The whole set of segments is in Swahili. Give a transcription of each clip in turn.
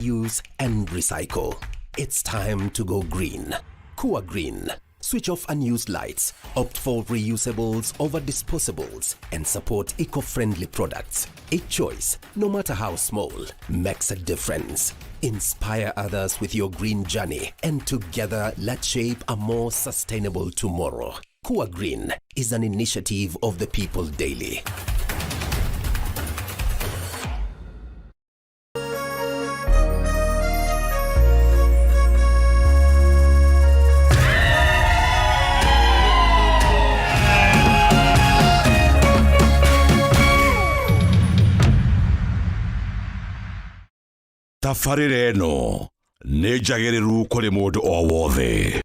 use and recycle. It's time to go green. Kuhagurwo. Switch off unused lights, opt for reusables over disposables, and support eco-friendly products. A choice, no matter how small, makes a difference. Inspire others with your green journey, and together let's shape a more sustainable tomorrow. Kuhagurwo is an initiative of the people daily. Tafarire eno nejagiriru kuri mundu o wothe.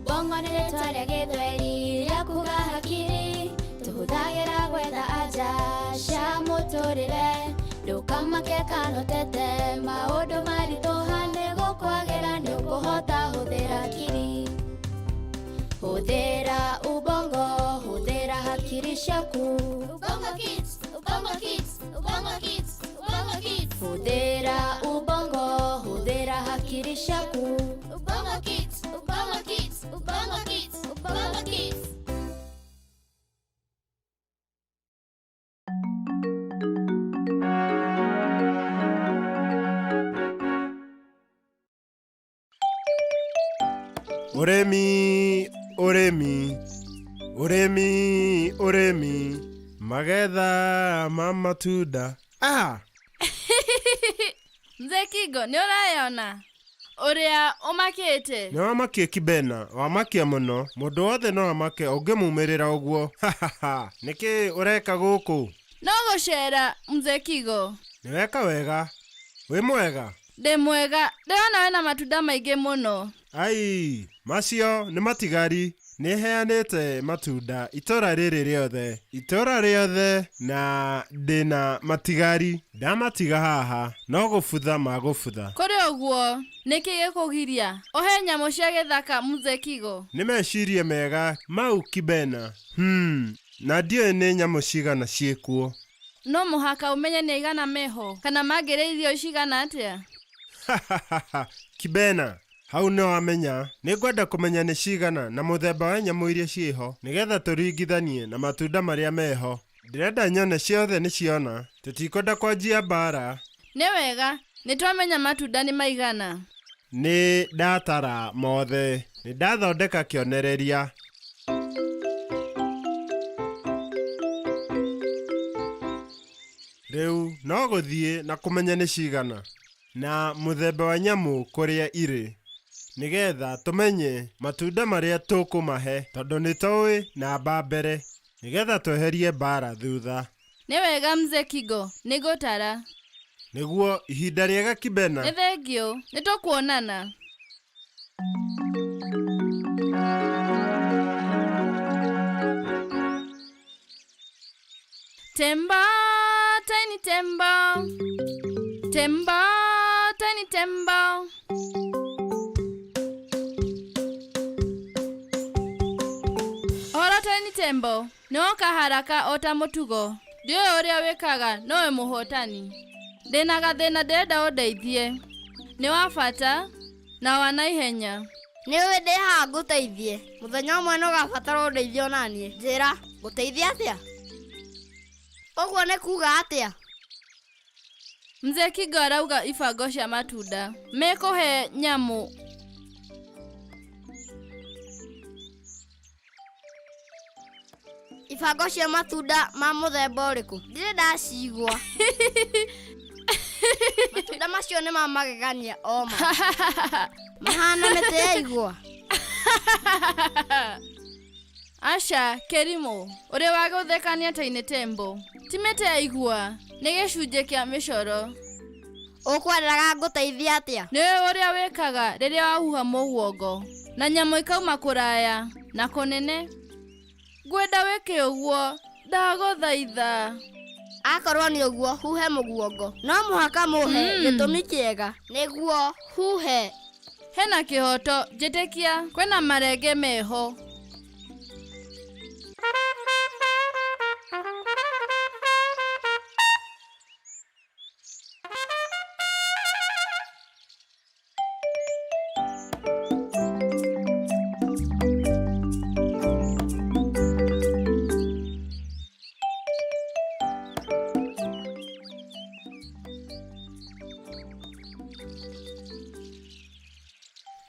Bongonere tware githweri ria kuga hakiri tuhuthagira gwetha anja cia muturire ndukamake kanotete maundu marituhane gukwagira ndukuhota huthira kiri huthira ubongo huthira hakiri ciaku ubongo kids ubongo kids ubongo kids ubongo kids huthira ubongo huthira hakiri ciaku ubongo kids ubongo kids ubongo kids ubongo kids. Uremi, magetha mamatunda. Mzee Kigo, ni urayona? Uria umakite? Ni wamakie kibena, wamakia muno. Mundu wothe no wamake ungimumirira uguo. Niki ureka guku? No gucera, Mzee Kigo. Ni weka wega. Wi mwega? Ndi mwega. Ndona wena matunda maingi muno. Ai, macio ni matigari. Niheanite matunda itora riri riothe na ndina matigari. Ndamatiga haha no gufutha magufutha. Kuri uguo niki gikugiria uhe nyamu cia githaka Mzee Kigo? Ni mecirie mega mau kibena. Na ndiyo ni nyamu cigana ciekuo. No muhaka umenye ni igana meho kana magireithio cigana atia? Kibena, hau no wamenya. Ningwenda kumenya ni cigana na muthemba wa nyamu iria ciho nigetha turingithanie na matunda maria meho. Ndirenda nyone ciothe ni ciona. Tutikwenda kwanjia mbara. Ni wega, nitwamenya matunda ni maigana. Ni ndatara mothe. Ni ndathondeka kionereria. Riu no guthie na kumenya ni cigana na muthemba wa nyamu kuria iri nigetha tumenye matunda maria tukumahe tondu nitowi namba mbere nigetha tweherie mbara thutha. Ni wega Mzee Kigo, nigutara. Niguo ihinda riega kibena. Ni thengio, nitukuonana. Temba, tiny temba. Temba, tiny temba. Ora tiny tembo, nioka haraka ota mutugo. Dio uria wikaga nowe muhotani. Ndina gathina ndenda undeithie. Ni wa bata na wa naihenya. Ni we ndi haha nguteithie. Muthenya umwe no gabatara undeithio nanie. Njira, nguteithia atia? Oguo ni kuga atia? Mzee Kigo arauga ibango cia matunda mekuhe nyamu. Ibango cia matunda ma muthemba uriku? Ndire ndacigwa. Matunda macio ni ma magegania oma. Mahana mite ya igwa. Asha, Kerimo, uri wa guthekania taine tembo. Timete ya igwa, ni gicunje kia micoro. Ukwendaga nguteithia atia? Ni uria wikaga riria wahuha muguongo na nyamu ikauma kuraya na kunene. Gwenda weke uguo, ndaguthaitha. akorwo nĩ ũguo huhe mũguongo no mũhaka mũhe gĩtũmi kĩega nĩguo huhe. Hena kĩhoto njĩtĩkia kwĩna marenge meho.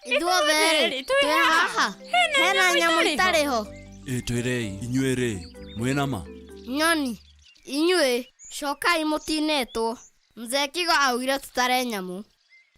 Ithuothe twĩ haha hena nyamũ itarĩ ho. Twĩrei inyuĩ-rĩ mwĩnama. Nyoni inyuĩ cokai mũtinetwo. Mzee Kigo augire tutare nyamũ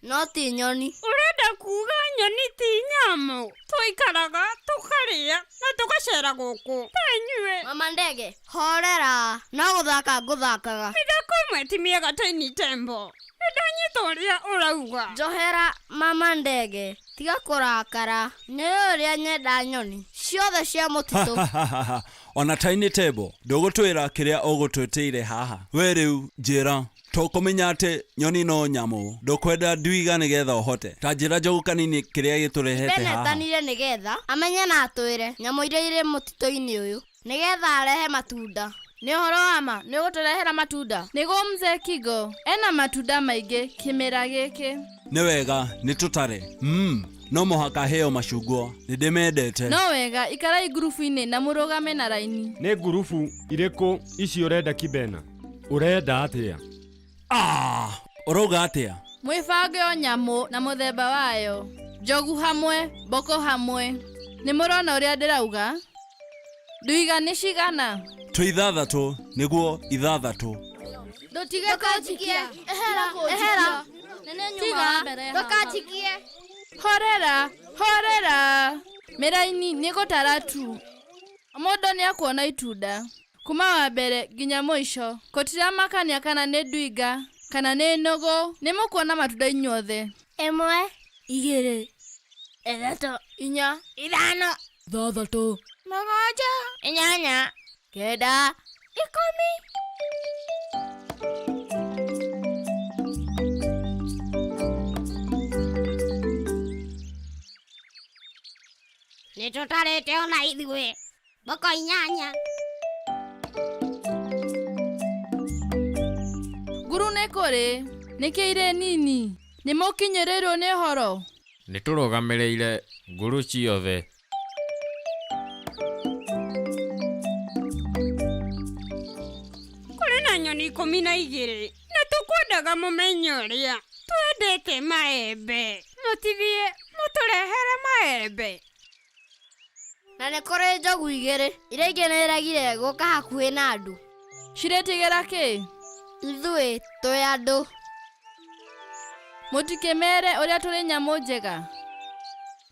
no ti nyoni. Urenda kuga nyoni ti nyamũ? Twaikaraga tukarĩa na tugacera gũkũ ta inyuĩ. Mama Ndege horera no gũthaka ngũthakaga. Mĩthako ĩmwe ti mĩega Tiny Tembo. Nĩndanyita ũrĩa ũrauga. Njohera Mama Ndege tiga kũrakara nĩ ũrĩa nyenda nyoni ciothe cia mũtitũ. Ona Tiny Tembo ndũgũtwĩra kĩrĩa ũgũtwĩtĩire haha. We rĩu njĩra tũkũmenya atĩ nyoni no nyamũ ndũkwenda ndwiga nĩgetha ũhote. Ta njĩra njogu kanini kĩrĩa gĩtũrehete haha. Benetanire nĩgetha amenye na atwĩre nyamũ iria irĩ mũtitũ-inĩ ũyũ nĩgetha arehe matunda. Nĩ ũhoro wa ma nĩ ũgũtũrehera matunda? Nĩguo Mzee Kigo ena matunda maingĩ kĩmera gĩkĩ. Nĩ wega nĩ tũtare. No mũhaka heo macungwa nĩndĩmendete. No wega ikarai ngurubu-inĩ na mũrũgame na raini. Nĩ ngurubu irĩkũ ici ũrenda Kibena? Ũrenda atĩa? Ũrauga atĩa? Mwĩbange o nyamũ na mũthemba wayo. Njogu hamwe, mboko hamwe. Nĩ mũrona ũrĩa ndĩrauga? Nduiga nĩ cigana? Twĩ ithathatũ nĩguo ithathatũ. Ndũtige kũnjikia. Ehera Nene nyuma mbere haha. ndũkanjikie. Horera. Mĩraini nĩ gũtara tu. Mũndũ nĩ akuona itunda. Kuma wa mbere nginya mũico. Gũtiramakania kana nĩ nduiga kana nĩ nũgũ. Nĩ mũkuona matunda inyuothe. 1 2 3 4 5 6 7 8 9 10. Nĩtũtarĩte ona ithuĩ mboko 8. Nguru nĩ kũrĩ? Nĩkĩ irĩ nini? Nĩ mũkinyĩrĩirwo nĩ ũhoro? Nĩtũrũgamĩrĩire nguru ciothe. Kũrĩ na nyoni 12 na tũkwendaga mũmenye ũrĩa twendete maembe. Mũtithiĩ mũtũrehere maembe. Na nĩ kũrĩ njogu 2 iria ingĩ nĩiragire gũka hakuhĩ na andũ. Ciretigĩra kĩ? Ithuĩ twĩ andũ. Mũtikĩmere ũrĩa tũrĩ nyamũ njega.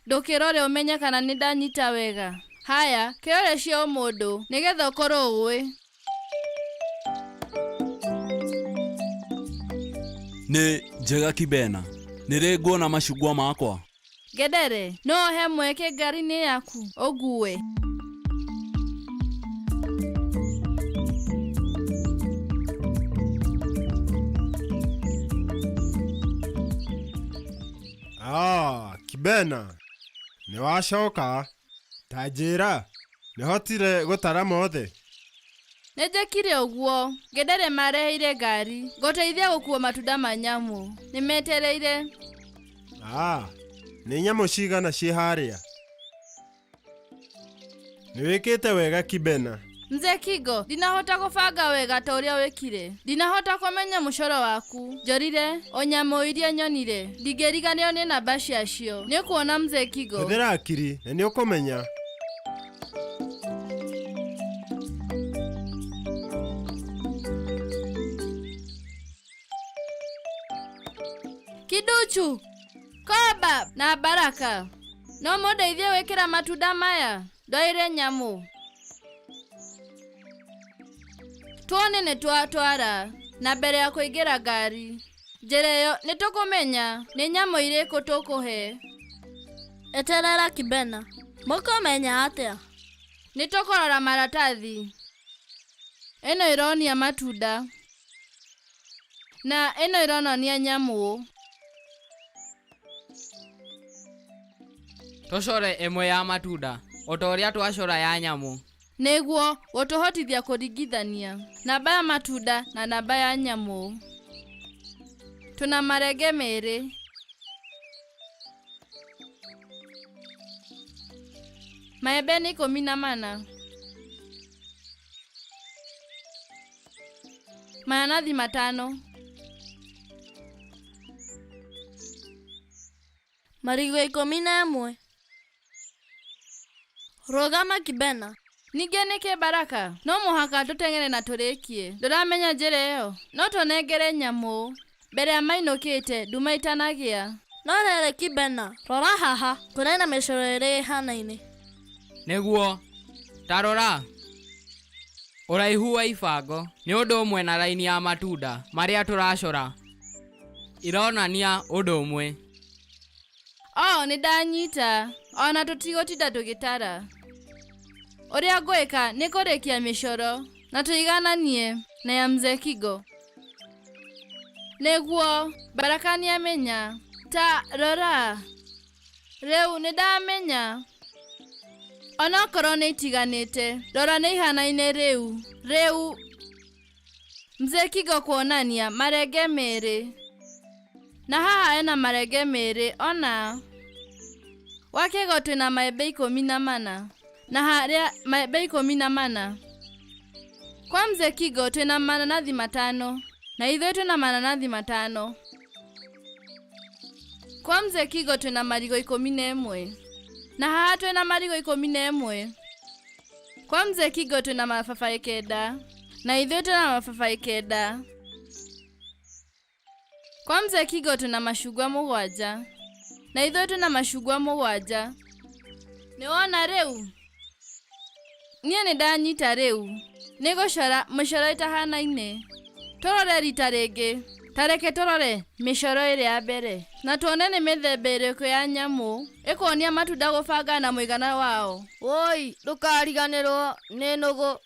Ndũkĩrore ũmenye kana nĩ ndanyita wega. Haya, kĩrore cio mũndũ nĩgetha ũkorwo ũĩ. Nĩ njega Kibena. Nĩrĩ nguona macungwa makwa. Gedere, no he mweke ngari-inĩ yaku ũngue. Kibena nĩ wacoka? Ta njĩra nĩhotire gũtara mothe? Nĩnjĩkire ũguo. Gedere mareheire ngari. Ngũteithia gũkua matunda ma nyamũ. Nĩmetereire. Nĩ nyamũ cigana ciĩ harĩa? Nĩwĩkĩte wega Kibena. Mzee Kigo, ndinahota gũbanga wega ta ũrĩa wĩkire. Ndinahota kũmenya mũcoro waku. Njorire, o nyamũ iria nyonire. Ndingĩriganĩrwo nĩ namba ciacio. Nĩũkuona Mzee Kigo? Hũthĩra akiri na nĩũkũmenya. Kiduchu, Koba na Baraka. No mũndeithie gwĩkĩra matunda maya. Ndoire nyamũ. Tuone nĩtwatwara na mbere ya kũingĩra ngari. Njĩra ĩyo nĩtũkũmenya nĩ nyamũ irĩkũ tũkũhe. Eterera Kibena. Mũkũmenya atĩa? Nĩtũkũrora maratathi. ĩno ĩronia matunda na ĩno ĩronia nyamũ. Tũcore ĩmwe ya matunda o ta ũrĩa twacora ya nyamũ nĩguo gũtũhotithia kũringithania namba ya matunda na namba ya nyamũ. Tuna marenge merĩ. Maembe nĩ 14. Mananathi 5. Marigo 11. Rogama kibena. Ningĩ nĩkĩ Baraka? No mũhaka tũteng'ere na tũrĩkie. Ndũramenya njĩra ĩyo? No tũnengere nyamũ. Mbere ya mainũkĩte nduma itanagĩa. No rere kibena. Rora haha. Kũrĩ na mĩcoro ĩrĩ ĩhanaine. nĩguo tarora ũraihu wa ibango nĩ ũndũ ũmwe na raini ya matunda marĩa tũracora ironania ũndũ ũmwe. Nĩ ndanyita. Ona tũtigũtinda tũgĩtara. Ũrĩa ngwĩka nĩ kũrĩkia mĩcoro na tũigananie na ya mzee Kigo. Nĩguo Baraka nĩamenya. Ta rora. Rĩu nĩ ndamenya. Ona korwo nĩ itiganĩte. Rora nĩ ihanaine rĩu. Rĩu mzee Kigo kuonania marenge merĩ. Na haha ena marenge merĩ ona. Wakego twĩna maembe 14. Na harĩa maembe 14. Kwa mzee Kigo twĩna mananathi 5. Na ithuĩ twĩna mananathi 5. Kwa mzee Kigo twĩna marigo 11. Na haha twĩna marigo 11. Kwa mzee Kigo twĩna mababaĩ 9. Na ithuĩ twĩna mababaĩ 9. Kwa mzee Kigo twĩna macungwa 7. Na ithuĩ twĩna macungwa 7. Nĩwona rĩu? Niĩ nĩ ndanyita rĩu. Nĩgũcora mĩcoro ĩtahanaine. Tũrore rita rĩngĩ. Tareke tũrore mĩcoro ĩrĩa ya mbere. Na tuone nĩ mĩthemba ĩrĩkũ ya nyamũ ĩkuonia matunda gũbanga na mũigana wao. Woi, ndũkariganĩrwo nĩ nũgũ.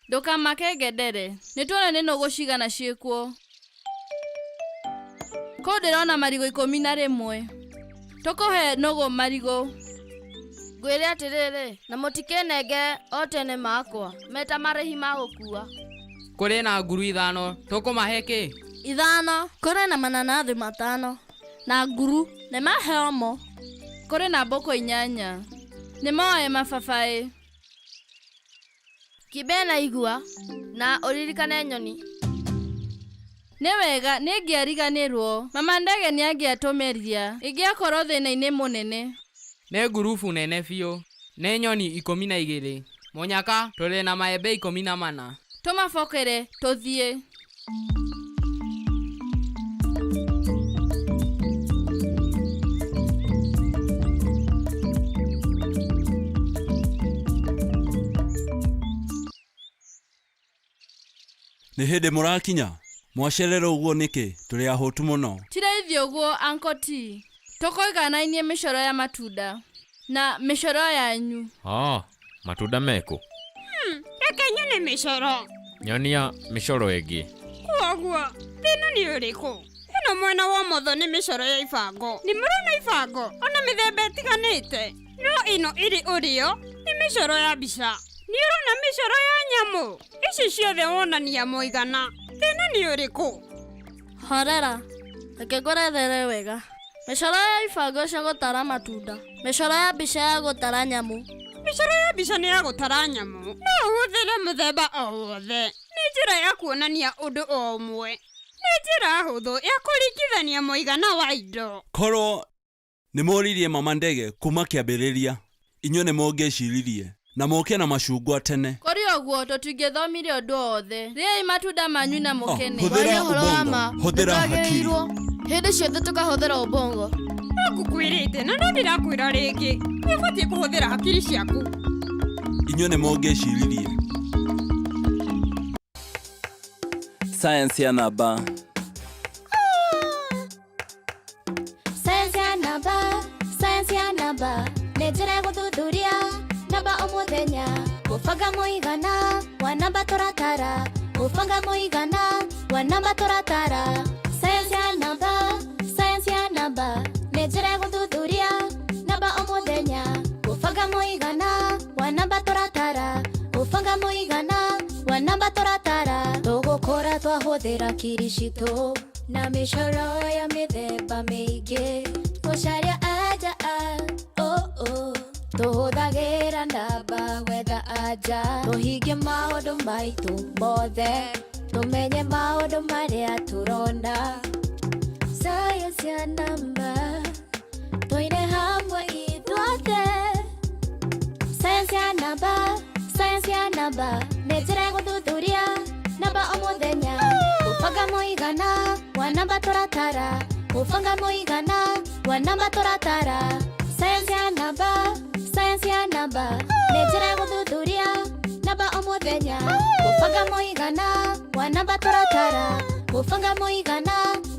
Ndũkamake ngedere. Nĩtuone nĩ nũgũ cigana ciĩkuo. Kũu ndĩrona marigo 11. Tũkũhe nũgũ marigo. Ngwĩre atĩrĩrĩ, na mũtikenenge o tene makwa, meta marĩhi ma gũkua. Kũrĩ na nguru 5 tũkũmahe kĩ? 5. Kũrĩ na mananathi 5. Na nguru nĩ mahe omo. Kũrĩ na mbũkũ 8. Nĩ moe mababaĩ. Kibena igua na ũririkane nyoni. Nĩ wega nĩngĩariganĩrwo. Mama ndege nĩangĩatũmeria. Ingĩakorwo thĩna-inĩ mũnene. Nĩ ngurubu nene biũ. Nĩ nyoni 12. Mũnyaka tũrĩ na maembe 14. Tũmabokere tũthiĩ. Nĩ hĩndĩ mũrakinya? Mwacerera ũguo nĩkĩ? Tũrĩ ahũtu mũno. Tiraithĩ ũguo Uncle T. Tũkoiganainie mĩcoro ya matunda na mĩcoro yanyu. Matunda mekũ? Reke nyone mĩcoro. Nyonia mĩcoro ĩngĩ. Kuhagurwo, thĩna nĩ ũrĩkũ? Ĩno mwena wa motho nĩ mĩcoro ya ibango. Nĩ mũrona ibango ona mĩthemba ĩtiganĩte. No ĩno ĩrĩ ũrĩo nĩ mĩcoro ya mbica. Nĩ ũrona mĩcoro ya nyamũ. Ici ciothe wonania mũigana. Thĩna nĩ ũrĩkũ? Horera, reke ngũrethere wega. Mĩcoro ya ibango cia gũtara matunda. Mĩcoro ya mbica ya gũtara nyamũ. Mĩcoro ya mbica nĩ ya gũtara nyamũ. No ũhũthĩre mũthemba o wothe. Nĩ njĩra ya kuonania ũndũ o ũmwe. Nĩ njĩra hũthũ ya kũringithania mũigana wa indo. Korwo nĩ mũririe mama ndege kuma kĩambĩrĩria. Inyuĩ nĩ mũngĩciririe na mũke na macungwa tene. Kũrĩ ũguo tũtingĩthomire ũndũ wothe. Rĩai matunda manyu na mũkene. Hũthĩra ubongo. Hũthĩra hakiri. Hĩndĩ ciothe tũkahũthĩra ubongo. No ngũkwĩrĩte na no ndĩrakwĩra rĩngĩ. Nĩ ũbatiĩ kũhũthĩra hakiri ciaku. Inyuĩ nĩ mũngĩciririe. Science ya namba. Science ya namba, science ya namba. Nĩ njĩra ya gũthuthuria namba o mũthenya. Gũbanga mũigana wa wa namba tũratara gũbanga mũigana wa namba tũratara sayansi ya namba nĩ njĩra ya gũthuthuria namba o mũthenya gũbanga mũigana wa namba tũratara gũbanga mũigana wa namba tũratara tũgũkũra twahũthĩra kiri citũ na mĩcoro ya mĩthemba mĩingĩ gũcaria anja tũhũthagĩra namba gwetha anja tũhingie maũndũ maitũ mothe tũmenye maũndũ marĩa tũrona sayansi ya namba tũine hamwe ithuothe sayansi ya namba nĩ njĩra ya gũthuthuria namba o mũthenya gũbanga mũigana wa namba tũratara gũbanga mũigana wa namba tũratara sayansi ya namba nĩ njĩra ya gũthuthuria namba o mũthenya gũbanga mũigana wa namba tũratara gũbanga mũigana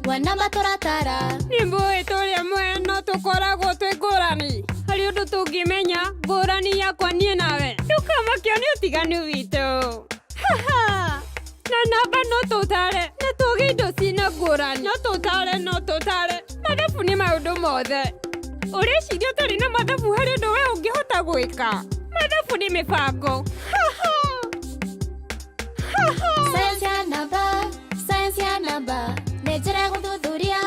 wa namba tũratara Nĩmbũĩ tũrĩa mwe no tũkoragwo twĩ ngũrani harĩ ũndũ tũngĩmenya ngũrani yakwa niĩ nawe ndũkamakio nĩ ũtiganu witũ na namba no tũtare nĩ tũgĩ indo ciĩna ngũrani no tũtare mathabu nĩ maũndũ mothe ũreciria ũtarĩ na mathabu harĩ ũndũ we ũngĩhota gwĩka mathabu nĩ mĩbango sayansi ya namba nĩ njĩra ya gũthuthuria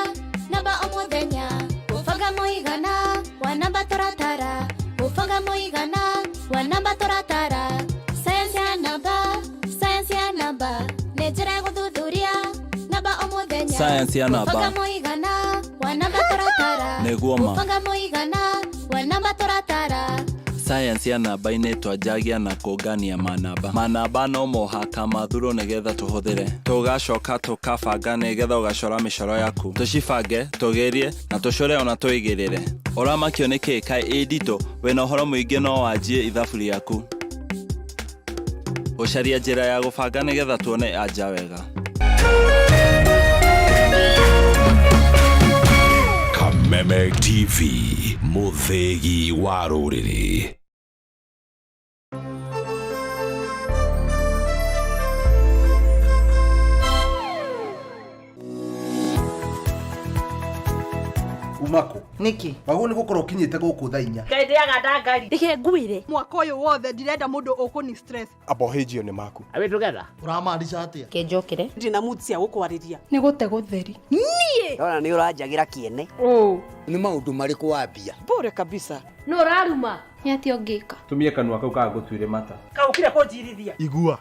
namba o mũthenya gũbanga mũigana wa namba tũratara gũbanga mũigana wa namba tũratara sayansi ya namba nĩ njĩra ya gũthuthuria namba o mũthenya Sayansi ya namba. gũbanga mũigana wa namba tũratara Nĩguo ma. gũbanga mũigana wa namba tũratara sayansi ya namba twanjagia na kũngania manamba no mũhaka mathurwo nĩgetha tũhũthĩre tũgacoka tũkabanga nĩgetha ũgacora mĩcoro yaku tũcibange tũgerie na tũcore ona tũigĩrĩre ũramakio nĩ kĩĩ kaĩ ĩ nditũ wĩna ũhoro mũingĩ no wanjie ithabu rĩaku gũcaria njĩra ya gũbanga nĩgetha tuone anja wega Kameme TV, mũthĩgi wa rũrĩrĩ. Umako niki wagu ni gukora ukinyite guku thaa 4 kaendeaga ndangari ndike nguire mwaka uyu wothe ndirenda mundu ukuni stress abohejio ni maku awe together uramaanisha atia kenjokire ndina mutsia gukwariria ni gute gutheri nie ona ni uranjagira kiene ni maundu mariku wambia bore kabisa no raruma ni ati ongika tumie kanua kau ka gutwire mata kaukire kunjirithia igua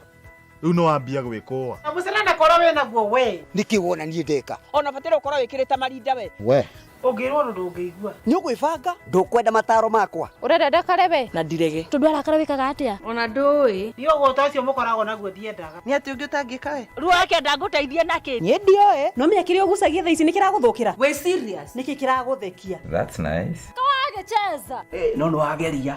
riu no wambia gwikoa na mucerana koro we naguo we niki wona nie ndeka ona batire ukoro wikirite marinda we we ungirwo ndungĩigua ni ũgwĩbanga ndũkwenda mataro makwa urenda ndakarebe na ndirege tondu arakara wikaga atia ona ndũĩ ni ũgũta ũcio mũkoragwo naguo ndiendaga ni atĩ ũngĩ ũtangĩka we ruo akenda ngũteithie na kĩ niĩ ndioĩ no menya kĩrĩa ũgucagia thaa ici nĩ kĩragũthũkĩra we serious nĩkĩ kĩragũthekia That's nice. kawagecheza no nĩwageria